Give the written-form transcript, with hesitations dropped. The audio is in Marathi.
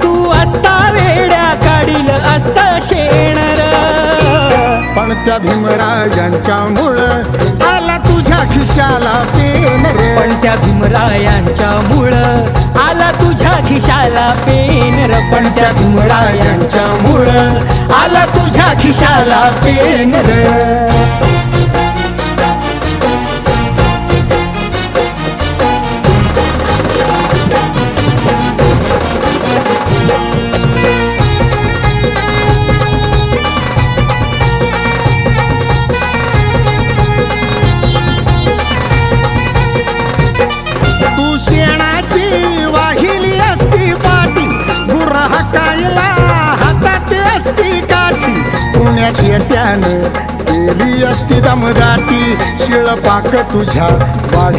तू असता वेड्या काढील असता शेणर. पण त्या भीमराजांच्या मुळे आला तुझ्या खिशाला पेन रे. पण त्या भीमरायांच्या मुळं आला तुझ्या खिशाला पेन र. पण त्या भीमरायांच्या मुळं आला तुझ्या खिशाला पेन र. तू शेणाची वाहिली असती पाठी, गुर्र हाकायला हातात असती काठी. पुण्याची शेट्यानं केली असती दमदाटी, शिळपाक तुझ्या वाढी